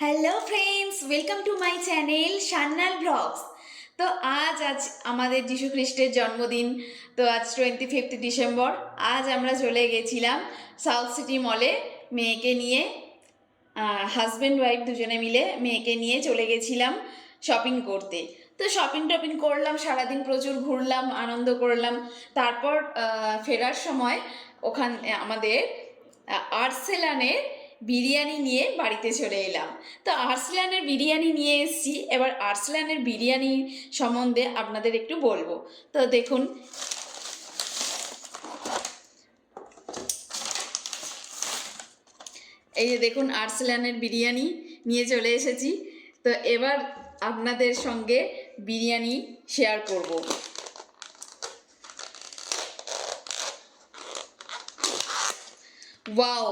Hello friends, welcome to my channel সান্নাল blogs. তো আজ আমাদের যীশু খ্রিস্টের জন্মদিন। তো আজ 25 ডিসেম্বর। আজ আমরা চলে গেছিলাম সাউথ সিটি মলে মেয়েকে নিয়ে, হাজব্যান্ড ওয়াইফ দুজনে মিলে মেয়েকে নিয়ে চলে গেছিলাম শপিং করতে। তো শপিং টপিং করলাম, সারাদিন প্রচুর ঘুরলাম, আনন্দ করলাম। তারপর ফেরার সময় ওখান আমাদের আর্সেলানের বিরিয়ানি নিয়ে বাড়িতে চলে এলাম। তো আর্সেলানের বিরিয়ানি নিয়ে এসেছি, এবার আর্সেলানের বিরিয়ানি সম্বন্ধে আপনাদের একটু বলবো। তো দেখুন, এই যে দেখুন আর্সেলানের বিরিয়ানি নিয়ে চলে এসেছি। তো এবার আপনাদের সঙ্গে বিরিয়ানি শেয়ার করব। ওয়াও,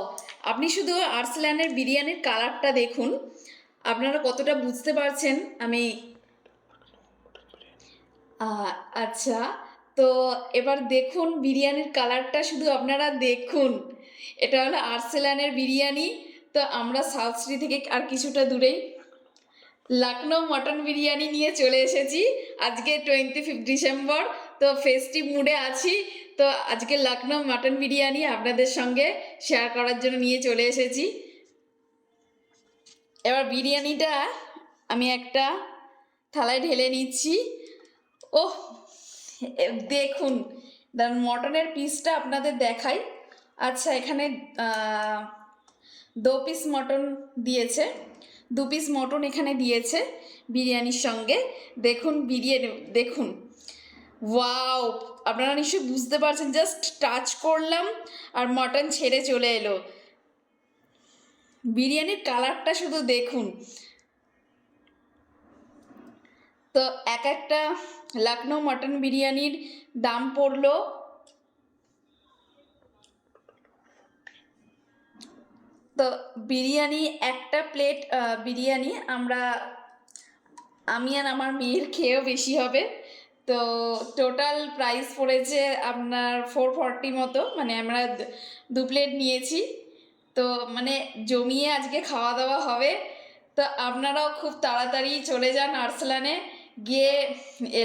আপনি শুধু আর্সেলানের বিরিয়ানির কালারটা দেখুন, আপনারা কতটা বুঝতে পারছেন। আমি আচ্ছা, তো এবার দেখুন বিরিয়ানির কালারটা, শুধু আপনারা দেখুন। এটা হলো আর্সেলানের বিরিয়ানি। তো আমরা সাউথ সিটি থেকে আর কিছুটা দূরেই লখনৌ মটন বিরিয়ানি নিয়ে চলে এসেছি। আজকে 25 ডিসেম্বর, তো ফেস্টিভ মুডে আছি। তো আজকে লখনৌ মটন বিরিয়ানি আপনাদের সঙ্গে শেয়ার করার জন্য নিয়ে চলে এসেছি। এবার বিরিয়ানিটা আমি একটা থালায় ঢেলে নিচ্ছি। ওহ, দেখুন, মটনের পিসটা আপনাদের দেখাই। আচ্ছা, এখানে 2 পিস মটন দিয়েছে, 2 পিস মটন এখানে দিয়েছে বিরিয়ানির সঙ্গে। দেখুন বিরিয়ানি দেখুন, ওয়াও, আপনারা নিশ্চয়ই বুঝতে পারছেন। জাস্ট টাচ করলাম আর মটন ছেড়ে চলে এলো। বিরিয়ানির কালারটা শুধু দেখুন। তো একটা লখনৌ মটন বিরিয়ানির দাম পড়লো, তো বিরিয়ানি একটা প্লেট বিরিয়ানি আমি আর আমার মেয়ের খেয়েও বেশি হবে। তো টোটাল প্রাইস পড়েছে আপনার 440 মতো, মানে আমরা 2 প্লেট নিয়েছি। তো মানে জমিয়ে আজকে খাওয়া দাওয়া হবে। তো আপনারাও খুব তাড়াতাড়ি চলে যান আর্সেলানে, গিয়ে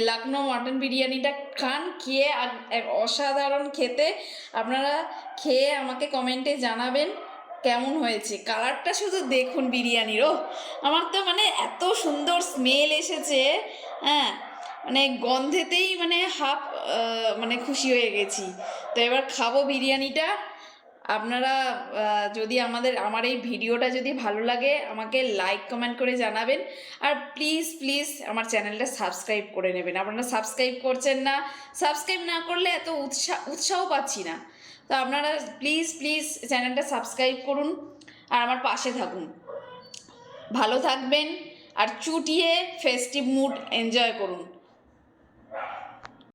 লখনৌ মটন বিরিয়ানিটা খান। খেয়ে অসাধারণ খেতে। আপনারা খেয়ে আমাকে কমেন্টে জানাবেন কেমন হয়েছে। কালারটা শুধু দেখুন বিরিয়ানিরও, আমার তো মানে এত সুন্দর স্মেল এসেছে। হ্যাঁ, মানে গন্ধেতেই মানে মানে খুশি হয়ে গেছি। তো এবার খাবো বিরিয়ানিটা। আপনারা যদি আমার এই ভিডিওটা যদি ভালো লাগে, আমাকে লাইক কমেন্ট করে জানাবেন। আর প্লিজ প্লিজ আমার চ্যানেলটা সাবস্ক্রাইব করে নেবেন। আপনারা সাবস্ক্রাইব করছেন না, সাবস্ক্রাইব না করলে এত উৎসাহ পাচ্ছি না। তো আপনারা প্লিজ প্লিজ চ্যানেলটা সাবস্ক্রাইব করুন আর আমার পাশে থাকুন। ভালো থাকবেন আর চুটিয়ে ফেস্টিভ মুড এনজয় করুন।